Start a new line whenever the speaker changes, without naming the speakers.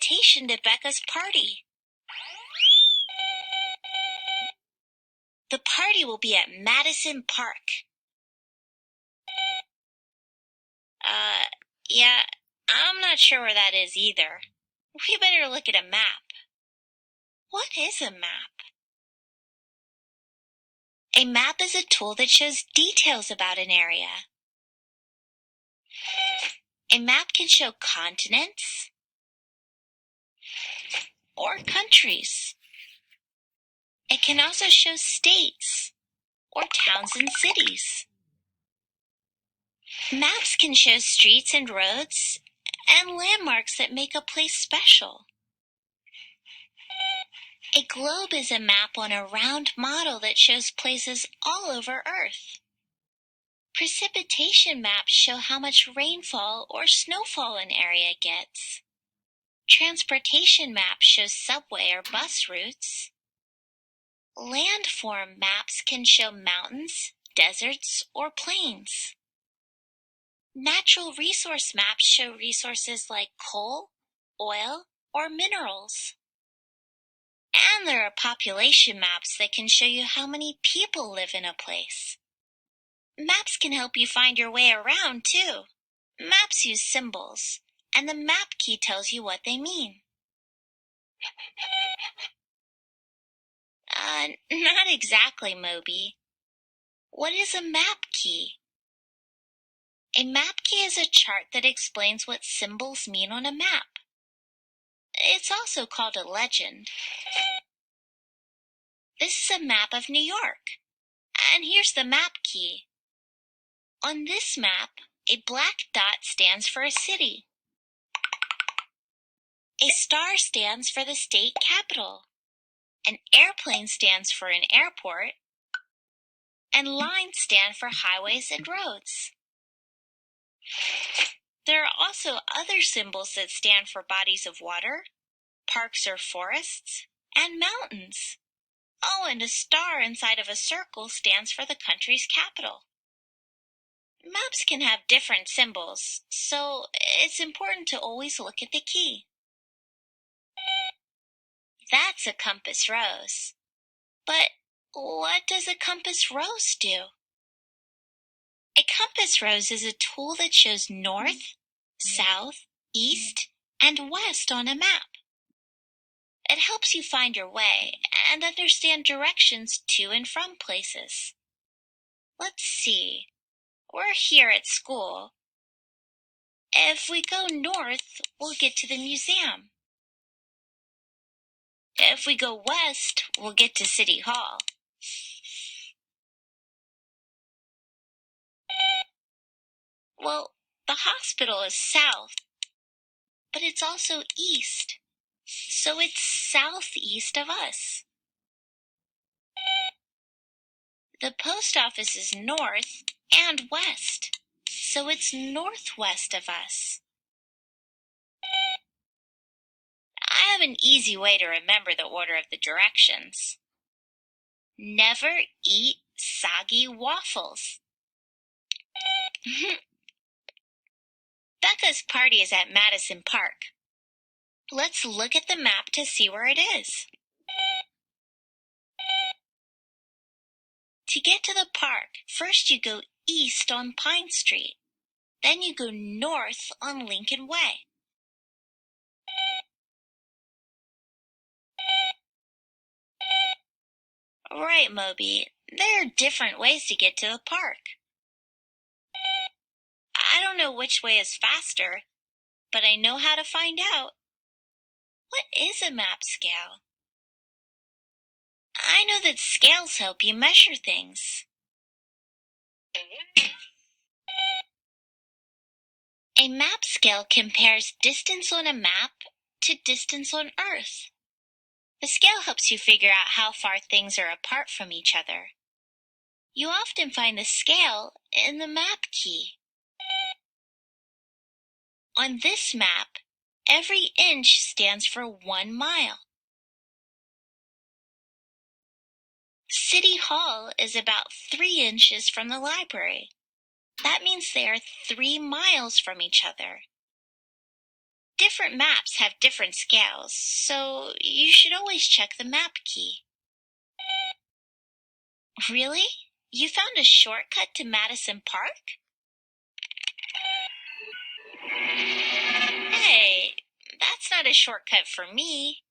invitation to Becca's party. The party will be at Madison Park. Yeah, I'm not sure where that is either. We better look at a map. What is a map? A map is a tool that shows details about an area. A map can show continents or countries. It can also show states or towns and cities. Maps can show streets and roads and landmarks that make a place special. A globe is a map on a round model that shows places all over Earth. Precipitation maps show how much rainfall or snowfall an area gets. Transportation maps show subway or bus routes. Landform maps can show mountains, deserts, or plains. Natural resource maps show resources like coal, oil, or minerals. And there are population maps that can show you how many people live in a place. Maps can help you find your way around, too. Maps use symbols, and the map key tells you what they mean. Not exactly, Moby. What is a map key? A map key is a chart that explains what symbols mean on a map. It's also called a legend. This is a map of New York. And here's the map key. On this map, a black dot stands for a city. A star stands for the state capital. An airplane stands for an airport. And lines stand for highways and roads. There are also other symbols that stand for bodies of water, parks or forests, and mountains. Oh, and a star inside of a circle stands for the country's capital. Maps can have different symbols, so it's important to always look at the key. That's a compass rose. But what does a compass rose do? A compass rose is a tool that shows north, south, east, and west on a map. It helps you find your way and understand directions to and from places. Let's see. We're here at school. If we go north, we'll get to the museum. If we go west, we'll get to City Hall. Well, the hospital is south, but it's also east, so it's southeast of us. The post office is north and west, so it's northwest of us. I have an easy way to remember the order of the directions. Never eat soggy waffles. Becca's party is at Madison Park. Let's look at the map to see where it is. To get to the park, first you go east on Pine Street. Then you go north on Lincoln Way. Right, Moby. There are different ways to get to the park. I don't know which way is faster, but I know how to find out. What is a map scale? I know that scales help you measure things. A map scale compares distance on a map to distance on Earth. The scale helps you figure out how far things are apart from each other. You often find the scale in the map key. On this map, every inch stands for 1 mile. City Hall is about 3 inches from the library. That means they are 3 miles from each other. Different maps have different scales, so you should always check the map key. Really? You found a shortcut to Madison Park? Hey, that's not a shortcut for me.